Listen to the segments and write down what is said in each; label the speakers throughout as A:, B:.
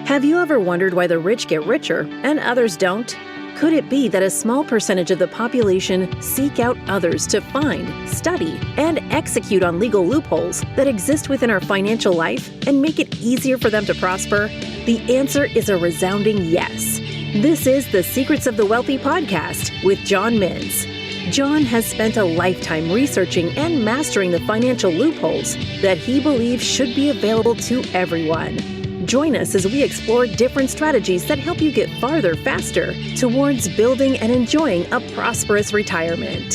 A: Have you ever wondered why the rich get richer and others don't? Could it be that a small percentage of the population seek out others to find, study, and execute on legal loopholes that exist within our financial life and make it easier for them to prosper? The answer is a resounding yes. This is the Secrets of the Wealthy podcast with John Mintz. John has spent a lifetime researching and mastering the financial loopholes that he believes should be available to everyone. Join us as we explore different strategies that help you get farther faster towards building and enjoying a prosperous retirement.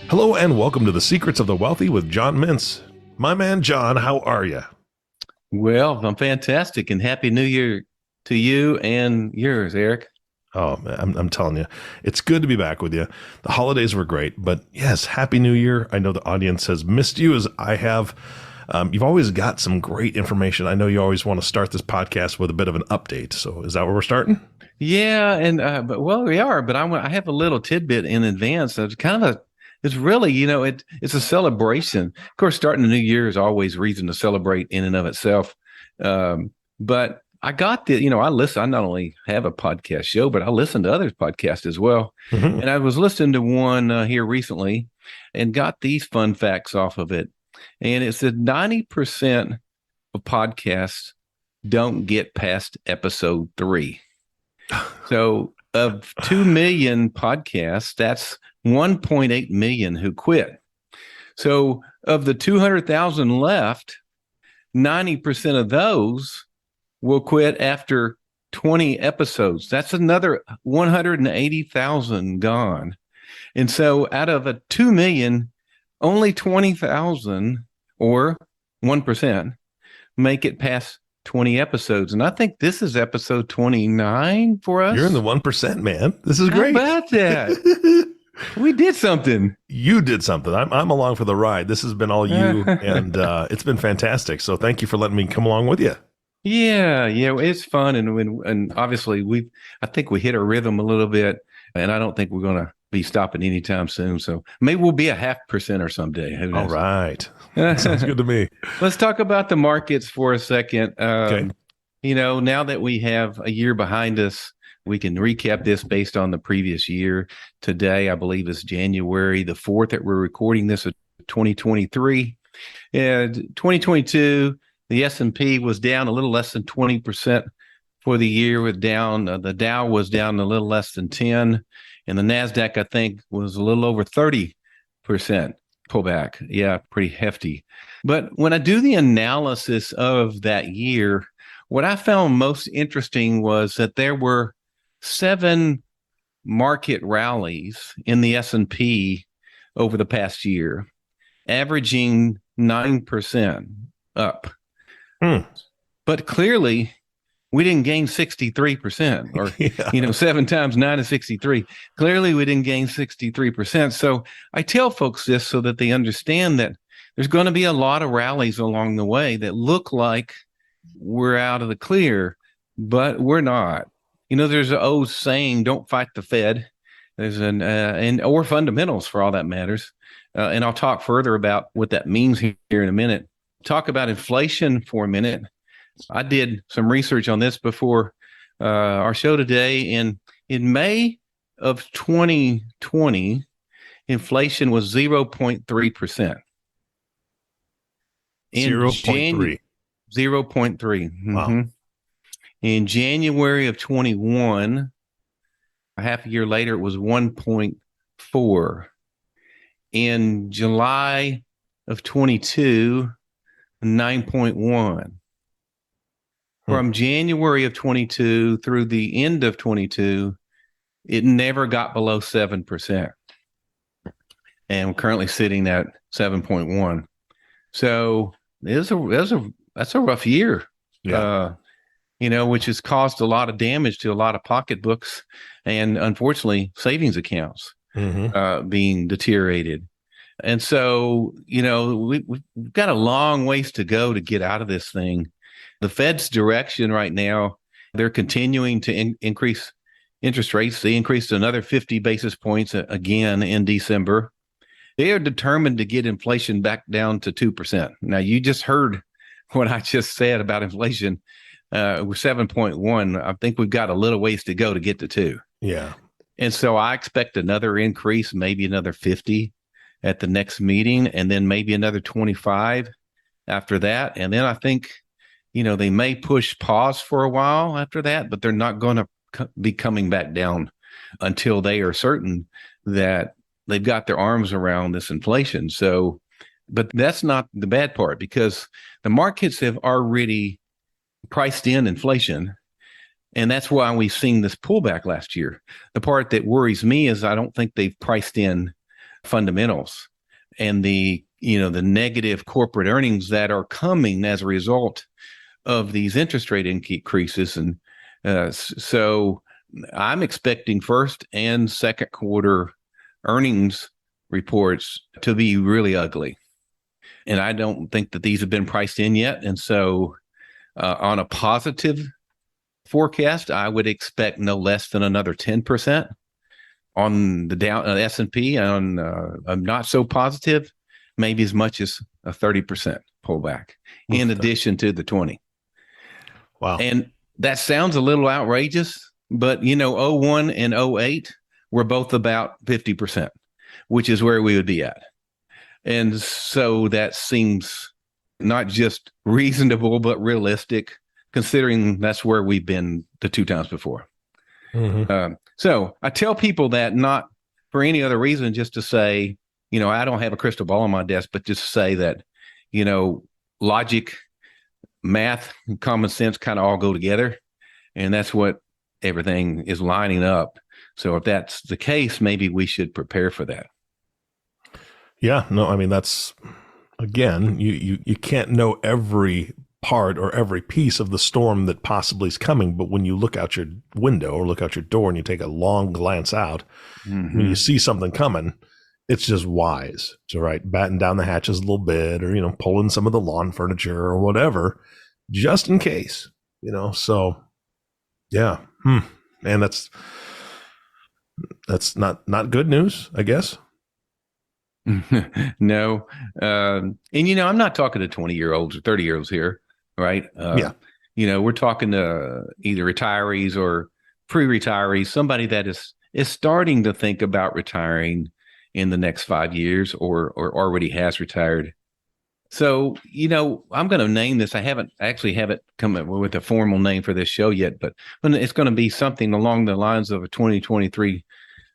B: Hello and welcome to the Secrets of the Wealthy with John Mintz. My man, John, how are you?
C: Well, I'm fantastic, and Happy New Year to you and yours, Eric.
B: Oh, man, I'm telling you, it's good to be back with you. The holidays were great, but yes, Happy New Year. I know the audience has missed you as I have. You've always got some great information. I know you always want to start this podcast with a bit of an update. So is that where we're starting?
C: Yeah, and well, we are, but I have a little tidbit in advance. It's kind of it's really, it's a celebration. Of course, starting the new year is always reason to celebrate in and of itself. But I got I listen. I not only have a podcast show, but I listen to others' podcasts as well. Mm-hmm. And I was listening to one here recently and got these fun facts off of it. And it said 90% of podcasts don't get past episode 3. So of 2 million podcasts, that's 1.8 million who quit. So of the 200,000 left, 90% of those will quit after 20 episodes. That's another 180,000 gone. And so out of a 2 million, only 20,000 or 1% make it past 20 episodes. And I think this is episode 29 for us.
B: You're in the 1%, man. This is great.
C: How about that? We did something.
B: You did something. I'm along for the ride. This has been all you, and it's been fantastic. So thank you for letting me come along with you.
C: Yeah, it's fun, and obviously I think we hit our rhythm a little bit, and I don't think we're going to be stopping anytime soon. So maybe we'll be a 0.5% someday. Who knows?
B: All right, sounds good to me.
C: Let's talk about the markets for a second.
B: Okay.
C: Now that we have a year behind us, we can recap this based on the previous year. Today, I believe, is January the 4th that we're recording this of 2023, and 2022. The S&P was down a little less than 20% for the year. The Dow was down a little less than 10%, and the NASDAQ, I think, was a little over 30% pullback. Yeah, pretty hefty. But when I do the analysis of that year, what I found most interesting was that there were 7 market rallies in the S&P over the past year, averaging 9% up. But clearly, we didn't gain 63%, or 7 times 9 is 63. Clearly, we didn't gain 63%. So I tell folks this so that they understand that there's going to be a lot of rallies along the way that look like we're out of the clear, but we're not. There's an old saying, "Don't fight the Fed." There's or fundamentals for all that matters. And I'll talk further about what that means here in a minute. Talk about inflation for a minute. I did some research on this before our show today. And in May of 2020, inflation was 0.3%.
B: 0.3.
C: 0.3. Mm-hmm.
B: Wow.
C: In January of 21, a half a year later, it was 1.4. In July of 22, 9.1. From January of 22 through the end of 22, it never got below 7%. And we're currently sitting at 7.1. So that's a rough year.
B: Yeah.
C: Which has caused a lot of damage to a lot of pocketbooks and, unfortunately, savings accounts being deteriorated. And so, we've got a long ways to go to get out of this thing. The Fed's direction right now, they're continuing to increase interest rates. They increased another 50 basis points again in December. they are determined to get inflation back down to 2%. Now, you just heard what I just said about inflation. We're 7.1. I think we've got a little ways to go to get to 2.
B: Yeah.
C: And so I expect another increase, maybe another 50 at the next meeting, and then maybe another 25 after that. And then I think, they may push pause for a while after that, but they're not going to be coming back down until they are certain that they've got their arms around this inflation. So, but that's not the bad part, because the markets have already priced in inflation. And that's why we've seen this pullback last year. The part that worries me is I don't think they've priced in fundamentals and the negative corporate earnings that are coming as a result of these interest rate increases. And so I'm expecting first and second quarter earnings reports to be really ugly. And I don't think that these have been priced in yet. And so on a positive forecast, I would expect no less than another 10% on the down S&P. On not so positive, maybe as much as a 30% pullback in addition to the 20.
B: Wow.
C: And that sounds a little outrageous, but 01 and 08 were both about 50%, which is where we would be at. And so that seems not just reasonable, but realistic, considering that's where we've been the 2 times before.
B: Mm-hmm.
C: So I tell people that not for any other reason, just to say, I don't have a crystal ball on my desk, but just to say that, logic, math, and common sense kind of all go together. And that's what everything is lining up. So if that's the case, maybe we should prepare for that.
B: Yeah, no, I mean, that's, again, you can't know every part or every piece of the storm that possibly is coming. But when you look out your window or look out your door and you take a long glance out, when you see something coming, it's just wise to batten down the hatches a little bit, or, pull in some of the lawn furniture or whatever, just in case, so yeah. Man, that's not good news, I guess.
C: No. And, I'm not talking to 20-year-olds or 30-year-olds here, right?
B: Yeah.
C: We're talking to either retirees or pre-retirees, somebody that is starting to think about retiring in the next 5 years or already has retired. So, I'm going to name this. I haven't come up with a formal name for this show yet, but it's going to be something along the lines of a 2023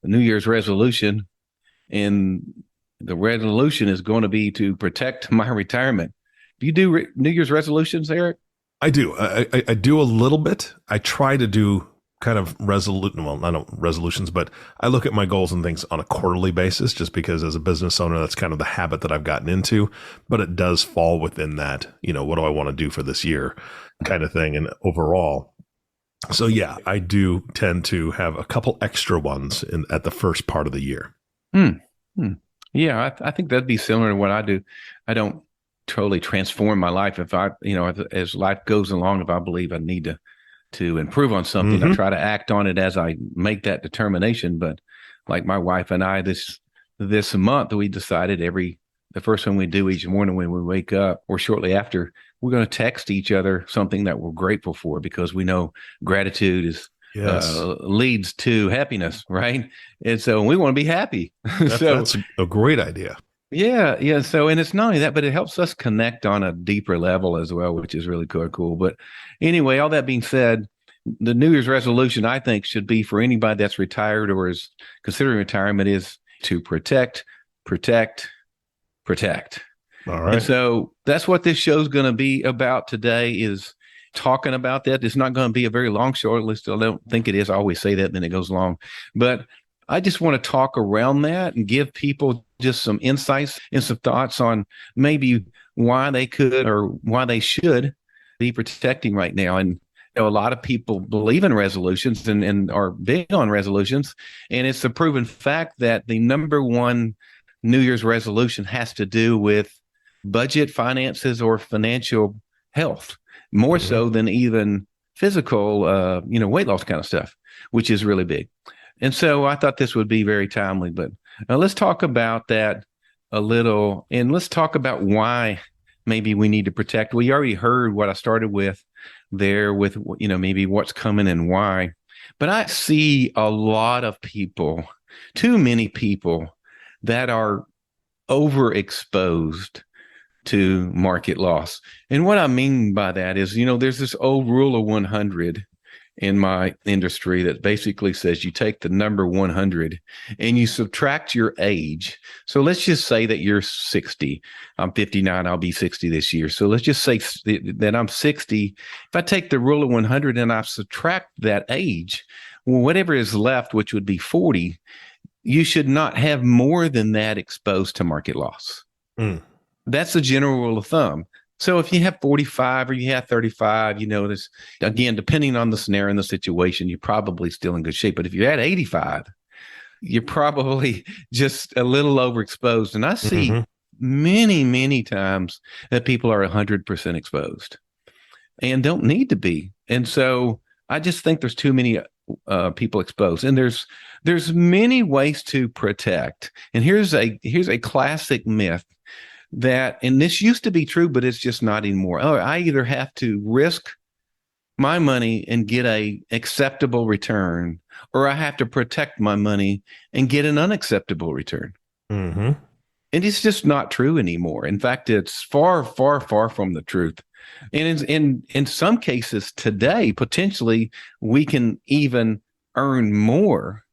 C: New Year's resolution. And the resolution is going to be to protect my retirement. Do you do New Year's resolutions, Eric?
B: I do. I do a little bit. I try to do kind of not resolutions, but I look at my goals and things on a quarterly basis, just because as a business owner, that's kind of the habit that I've gotten into. But it does fall within that, what do I want to do for this year kind of thing. And overall, so yeah, I do tend to have a couple extra ones at the first part of the year.
C: Yeah, I think that'd be similar to what I do. I don't totally transform my life. If I, as life goes along, if I believe I need to improve on something, I try to act on it as I make that determination. But like my wife and I, this month, we decided the first thing we do each morning when we wake up or shortly after, we're going to text each other something that we're grateful for, because we know gratitude is leads to happiness, right? And so we want to be happy.
B: That's a great idea.
C: Yeah. So, and it's not only that, but it helps us connect on a deeper level as well, which is really cool. But anyway, all that being said, the New Year's resolution, I think, should be for anybody that's retired or is considering retirement, is to protect. All right. And so that's what this show is going to be about today, is talking about that. It's not going to be a very long show, at least I don't think it is. I always say that, and then it goes long. But I just want to talk around that and give people just some insights and some thoughts on maybe why they could or why they should be protecting right now. And a lot of people believe in resolutions and are big on resolutions. And it's a proven fact that the number one New Year's resolution has to do with budget, finances, or financial health, more so than even physical, weight loss kind of stuff, which is really big. And so I thought this would be very timely. But let's talk about that a little, and let's talk about why maybe we need to protect. We already heard what I started with there with, maybe what's coming and why. But I see a lot of people, too many people, that are overexposed to market loss. And what I mean by that is, there's this old rule of 100 in my industry that basically says you take the number 100 and you subtract your age. So let's just say that you're 60. I'm 59. I'll be 60 this year. So let's just say that I'm 60. If I take the rule of 100 and I subtract that age, well, whatever is left, which would be 40, you should not have more than that exposed to market loss. That's the general rule of thumb. So if you have 45 or you have 35, this, again, depending on the scenario and the situation, you're probably still in good shape. But if you're at 85, you're probably just a little overexposed. And I see many, many times that people are 100% exposed and don't need to be. And so I just think there's too many people exposed. And there's many ways to protect. And here's a classic myth that, and this used to be true, but it's just not anymore. Oh, I either have to risk my money and get a acceptable return, or I have to protect my money and get an unacceptable return. And it's just not true anymore. In fact, it's far, far, far from the truth. And in some cases today, potentially, we can even earn more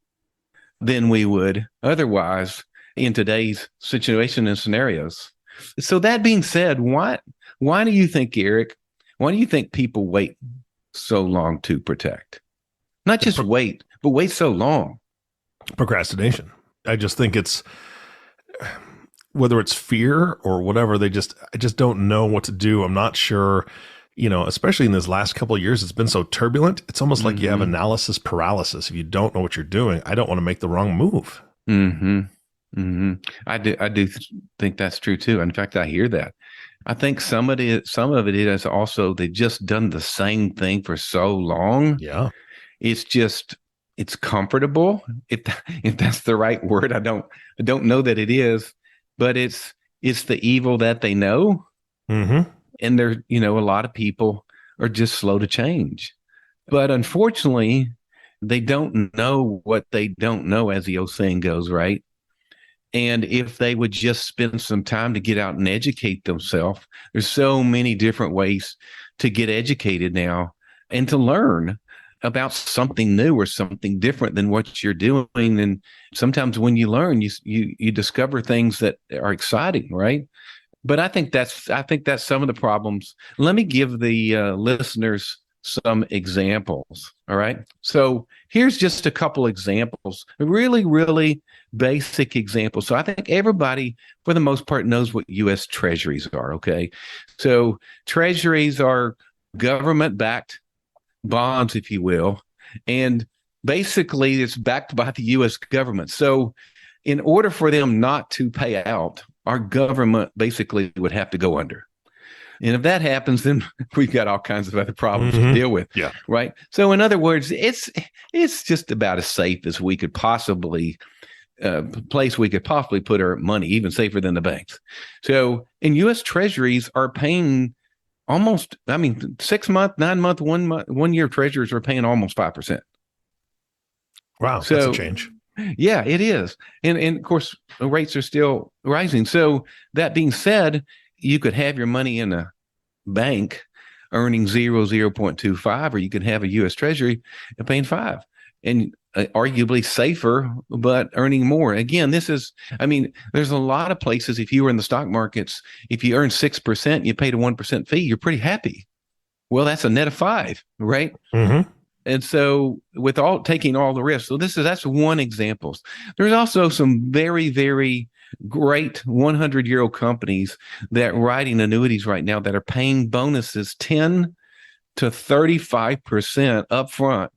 C: than we would otherwise in today's situation and scenarios. So that being said, why do you think, Eric, why do you think people wait so long to protect? Not just wait, but wait so long.
B: Procrastination. I just think it's, whether it's fear or whatever, I just don't know what to do. I'm not sure, especially in this last couple of years, it's been so turbulent. It's almost like you have analysis paralysis. If you don't know what you're doing, I don't want to make the wrong move.
C: I do think that's true too. In fact, I hear that. I think some of it is also they've just done the same thing for so long.
B: Yeah,
C: it's comfortable. If that's the right word, I don't know that it is, but it's the evil that they know. And there, a lot of people are just slow to change, but unfortunately, they don't know what they don't know, as the old saying goes, right? And if they would just spend some time to get out and educate themselves, there's so many different ways to get educated now and to learn about something new or something different than what you're doing. And sometimes when you learn, you discover things that are exciting, right? But I think that's some of the problems. Let me give the listeners some examples. All right. So here's just a couple examples, really, really basic examples. So I think everybody, for the most part, knows what U.S. Treasuries are. Okay. So Treasuries are government-backed bonds, if you will. And basically, it's backed by the U.S. government. So in order for them not to pay out, our government basically would have to go under. And if that happens, then we've got all kinds of other problems to deal with.
B: Yeah.
C: Right. So in other words, it's just about as safe as we could possibly place we could possibly put our money, even safer than the banks. So in U.S. Treasuries are paying almost, 6 month, 9 month, 1 year Treasuries are paying almost 5%.
B: Wow. So, that's a change.
C: Yeah, it is. And of course, the rates are still rising. So that being said, you could have your money in a bank earning 0.25, or you could have a U.S. Treasury and paying 5, and arguably safer, but earning more. Again, there's a lot of places. If you were in the stock markets, if you earn 6%, you paid a 1% fee, you're pretty happy. Well, that's a net of 5, right? And so with taking all the risks, so that's one example. There's also some very, very great 100-year-old companies that writing annuities right now that are paying bonuses 10 to 35% upfront.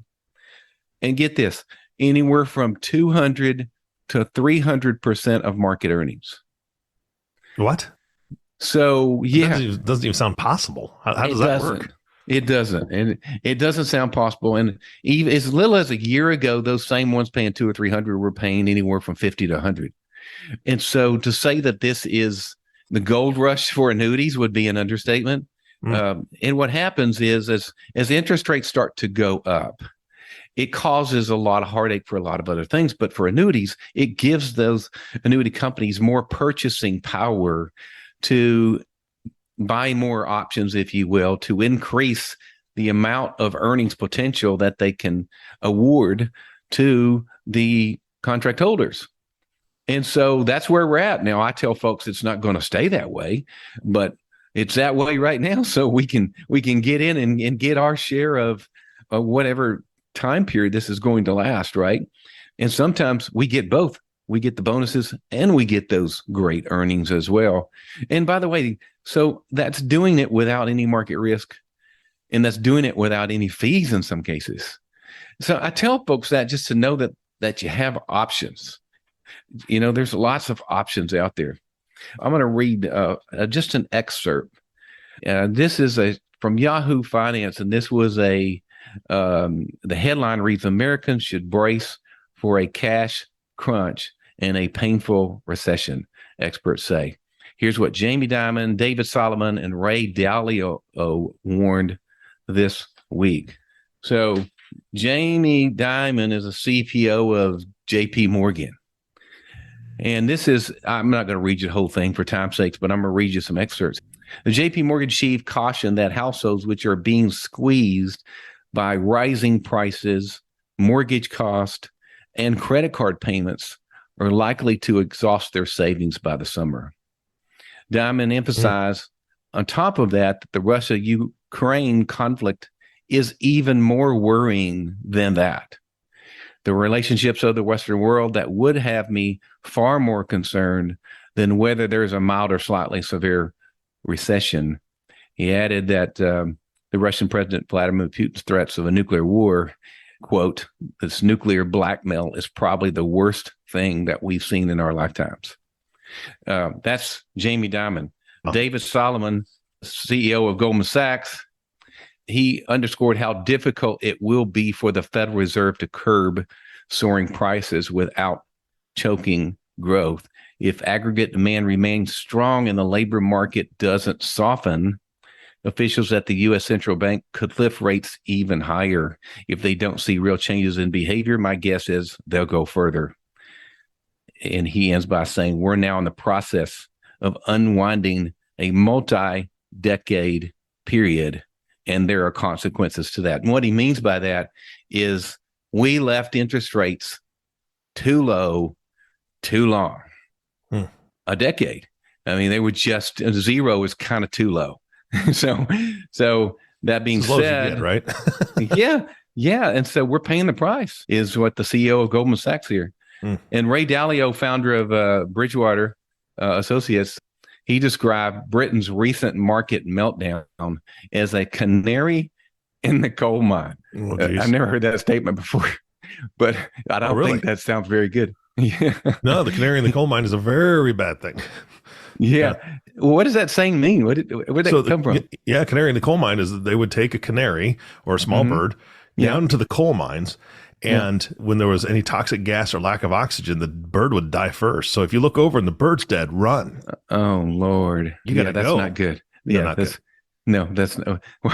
C: And get this, anywhere from 200 to 300% of market earnings.
B: What?
C: So, yeah.
B: It doesn't even sound possible. How does that work?
C: It doesn't. And it doesn't sound possible. And even as little as a year ago, those same ones paying 200 or 300 were paying anywhere from 50 to 100. And so to say that this is the gold rush for annuities would be an understatement. And what happens is as interest rates start to go up, it causes a lot of heartache for a lot of other things. But for annuities, it gives those annuity companies more purchasing power to buy more options, if you will, to increase the amount of earnings potential that they can award to the contract holders. And so that's where we're at. Now, I tell folks it's not going to stay that way, but it's that way right now. So we can get in and get our share of whatever time period this is going to last, right? And sometimes we get both. We get the bonuses and we get those great earnings as well. And by the way, so that's doing it without any market risk, and that's doing it without any fees in some cases. So I tell folks that just to know that you have options. You know, there's lots of options out there. I'm going to read just an excerpt. This is from Yahoo Finance, and this was the headline reads, "Americans should brace for a cash crunch and a painful recession," experts say. Here's what Jamie Dimon, David Solomon, and Ray Dalio warned this week. So Jamie Dimon is a CPO of JP Morgan. And this is, I'm not going to read you the whole thing for time's sake, but I'm going to read you some excerpts. The JP Morgan chief cautioned that households which are being squeezed by rising prices, mortgage cost, and credit card payments are likely to exhaust their savings by the summer. Diamond emphasized, on top of that, the Russia-Ukraine conflict is even more worrying than that. The relationships of the Western world that would have me far more concerned than whether there's a mild or slightly severe recession. He added that the Russian President Vladimir Putin's threats of a nuclear war, quote, "this nuclear blackmail is probably the worst thing that we've seen in our lifetimes." That's Jamie Dimon. David Solomon, CEO of Goldman Sachs, he underscored how difficult it will be for the Federal Reserve to curb soaring prices without choking growth. If aggregate demand remains strong and the labor market doesn't soften, officials at the U.S. Central Bank could lift rates even higher. If they don't see real changes in behavior, my guess is they'll go further. And he ends by saying, we're now in the process of unwinding a multi-decade period, and there are consequences to that. And what he means by that is we left interest rates too low, too long. A decade. I mean, they were just, zero is kind of too low. So that being said,
B: right?
C: yeah. And so we're paying the price, is what the CEO of Goldman Sachs here. And Ray Dalio, founder of Bridgewater Associates, he described Britain's recent market meltdown as a canary in the coal mine. I've never heard that statement before, but I don't think that sounds very good. Yeah.
B: No, the canary in the coal mine is a very bad thing.
C: Yeah. Well, what does that saying mean? Where did that come from?
B: Yeah, canary in the coal mine is that they would take a canary or a small bird down into the coal mines. And when there was any toxic gas or lack of oxygen, the bird would die first. So if you look over and the bird's dead, run.
C: Oh, Lord.
B: You got to
C: that's
B: go.
C: not good.
B: No,
C: That's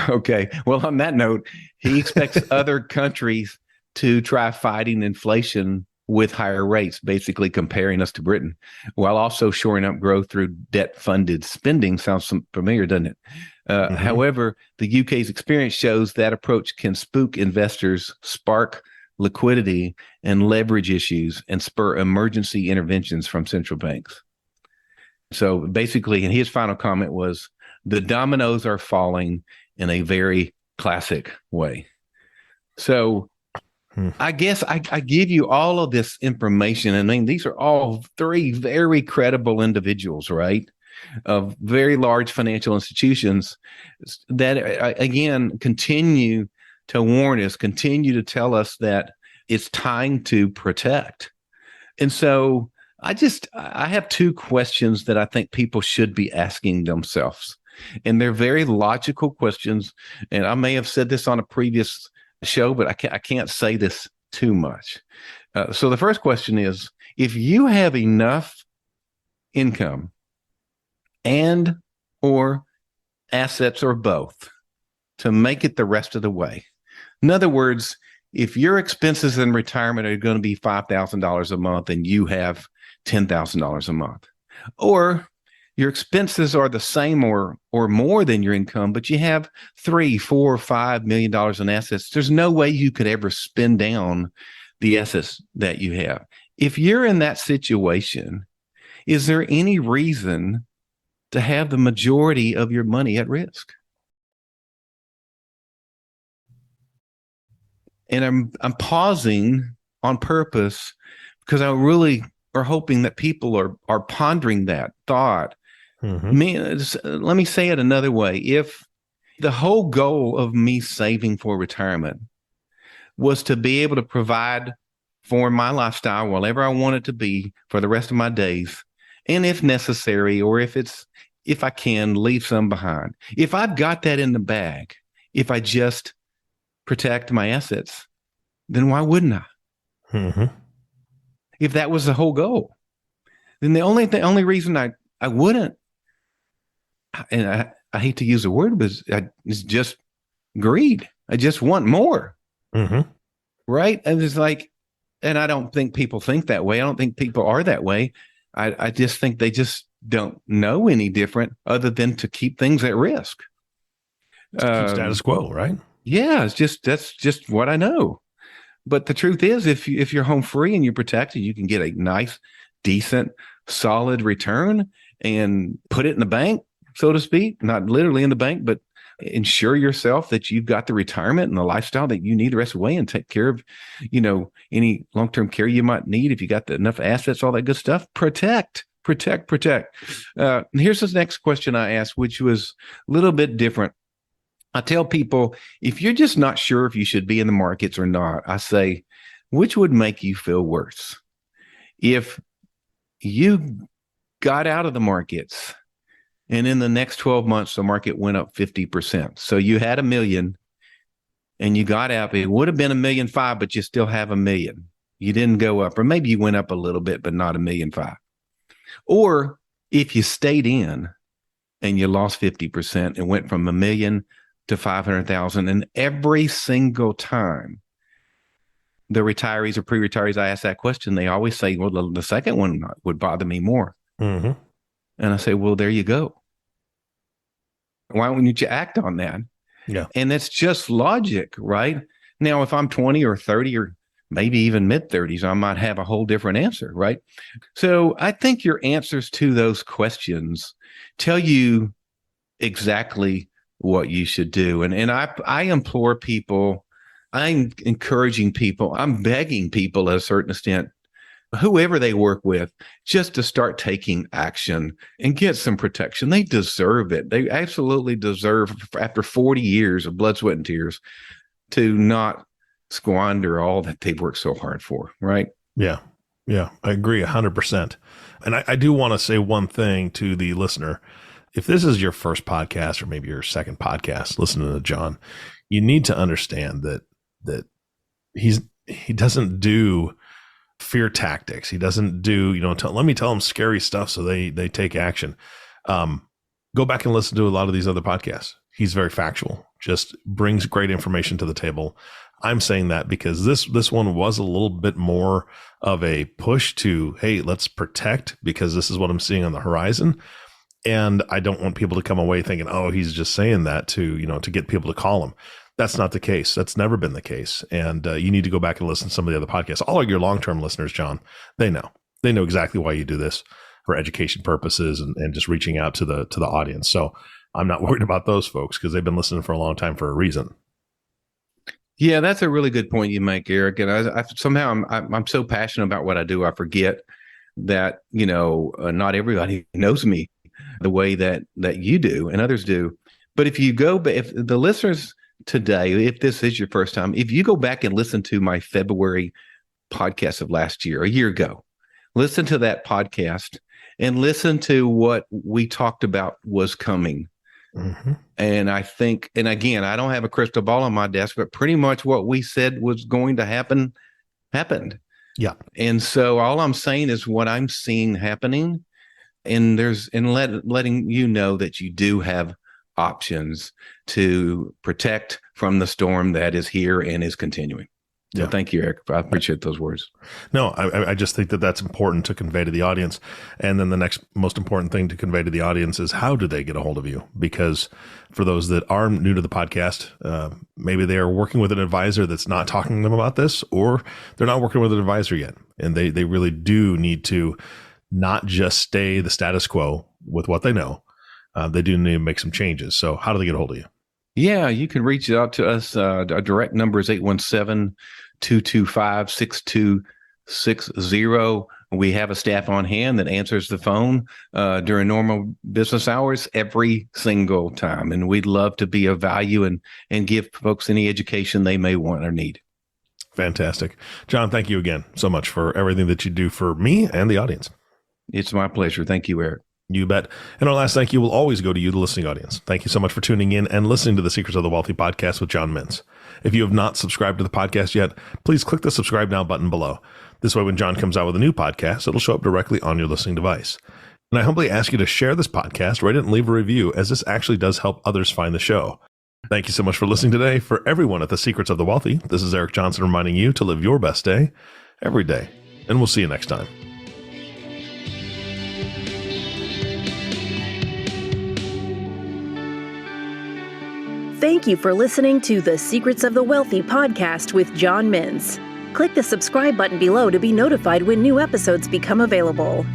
C: okay. Well, on that note, he expects other countries to try fighting inflation with higher rates, basically comparing us to Britain, while also shoring up growth through debt-funded spending. Sounds familiar, doesn't it? However, the UK's experience shows that approach can spook investors, spark liquidity and leverage issues, and spur emergency interventions from central banks. So basically, and his final comment was, the dominoes are falling in a very classic way. So I guess I give you all of this information. I mean, these are all three very credible individuals, right? Of very large financial institutions that, again, continue to warn us, continue to tell us that it's time to protect. And so I have two questions that I think people should be asking themselves. And they're very logical questions. And I may have said this on a previous show, but I can't say this too much. So the first question is if you have enough income and or assets or both to make it the rest of the way. In other words, if your expenses in retirement are going to be $5,000 a month and you have $10,000 a month, or your expenses are the same or more than your income, but you have $3, $4, $5 million in assets, there's no way you could ever spend down the assets that you have. If you're in that situation, is there any reason to have the majority of your money at risk? And I'm pausing on purpose because I really are hoping that people are pondering that thought. Let me say it another way. If the whole goal of me saving for retirement was to be able to provide for my lifestyle, whatever I want it to be for the rest of my days, and if necessary, or if I can, leave some behind. If I've got that in the bag, if I just protect my assets, then why wouldn't I? If that was the whole goal, then the only reason I wouldn't, and I hate to use the word, but it's just greed. I just want more. Right? And it's like, and I don't think people think that way. I don't think people are that way. I just think they just don't know any different other than to keep things at risk.
B: Keep status quo, right?
C: Yeah, that's just what I know. But the truth is, if you're home free and you're protected, you can get a nice, decent, solid return and put it in the bank, so to speak. Not literally in the bank, but ensure yourself that you've got the retirement and the lifestyle that you need the rest of the way, and take care of, any long-term care you might need. If you got enough assets, all that good stuff, protect. Here's the next question I asked, which was a little bit different. I tell people, if you're just not sure if you should be in the markets or not, I say, which would make you feel worse? If you got out of the markets and in the next 12 months, the market went up 50%. So you had $1 million and you got out, it would have been $1.5 million, but you still have $1 million. You didn't go up, or maybe you went up a little bit, but not $1.5 million. Or if you stayed in and you lost 50% and went from $1 million to 500,000, and every single time the retirees or pre-retirees I ask that question, they always say, well, the second one would bother me more. And I say, well, there you go. Why wouldn't you act on that?
B: Yeah.
C: And that's just logic, right? Now, if I'm 20 or 30 or maybe even mid-30s, I might have a whole different answer, right? So I think your answers to those questions tell you exactly what you should do. And I implore people, I'm encouraging people, I'm begging people at a certain extent, whoever they work with, just to start taking action and get some protection. They deserve it. They absolutely deserve, after 40 years of blood, sweat, and tears, to not squander all that they've worked so hard for, right?
B: Yeah. I agree 100%. And I do want to say one thing to the listener. If this is your first podcast or maybe your second podcast listening to John, you need to understand that he doesn't do fear tactics. He doesn't do, let me tell them scary stuff so they take action. Go back and listen to a lot of these other podcasts. He's very factual, just brings great information to the table. I'm saying that because this one was a little bit more of a push to, hey, let's protect, because this is what I'm seeing on the horizon. And I don't want people to come away thinking, oh, he's just saying that to get people to call him. That's not the case. That's never been the case. And you need to go back and listen to some of the other podcasts. All of your long-term listeners, John, they know exactly why you do this, for education purposes and just reaching out to the audience. So I'm not worried about those folks, because they've been listening for a long time for a reason.
C: Yeah, that's a really good point you make, Eric. And I somehow I'm so passionate about what I do, I forget that not everybody knows me the way that you do and others do. But if the listeners today, if this is your first time, if you go back and listen to my February podcast of last year, a year ago, listen to that podcast and listen to what we talked about was coming. And I think, and again, I don't have a crystal ball on my desk, but pretty much what we said was going to happen happened.
B: Yeah.
C: And so all I'm saying is what I'm seeing happening, and letting you know that you do have options to protect from the storm that is here and is continuing. So thank you, Eric. I appreciate those words.
B: No, I just think that that's important to convey to the audience. And then the next most important thing to convey to the audience is, how do they get a hold of you? Because for those that are new to the podcast, maybe they are working with an advisor that's not talking to them about this, or they're not working with an advisor yet. And they really do need to not just stay the status quo with what they know. They do need to make some changes. So how do they get a hold of you?
C: Yeah, you can reach out to us. Our direct number is 817-225-6260. We have a staff on hand that answers the phone during normal business hours every single time. And we'd love to be of value and give folks any education they may want or need.
B: Fantastic. John, thank you again so much for everything that you do for me and the audience.
C: It's my pleasure. Thank you, Eric.
B: You bet. And our last thank you will always go to you, the listening audience. Thank you so much for tuning in and listening to the Secrets of the Wealthy podcast with John Mintz. If you have not subscribed to the podcast yet, please click the subscribe now button below. This way, when John comes out with a new podcast, it'll show up directly on your listening device. And I humbly ask you to share this podcast, rate it, and leave a review, as this actually does help others find the show. Thank you so much for listening today. For everyone at the Secrets of the Wealthy, this is Eric Johnson reminding you to live your best day every day. And we'll see you next time.
A: Thank you for listening to the Secrets of the Wealthy podcast with John Mintz. Click the subscribe button below to be notified when new episodes become available.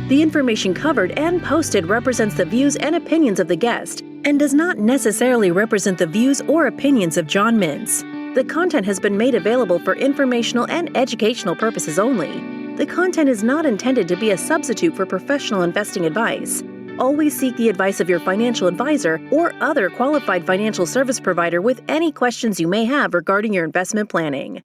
A: The information covered and posted represents the views and opinions of the guest and does not necessarily represent the views or opinions of John Mintz. The content has been made available for informational and educational purposes only. The content is not intended to be a substitute for professional investing advice. Always seek the advice of your financial advisor or other qualified financial service provider with any questions you may have regarding your investment planning.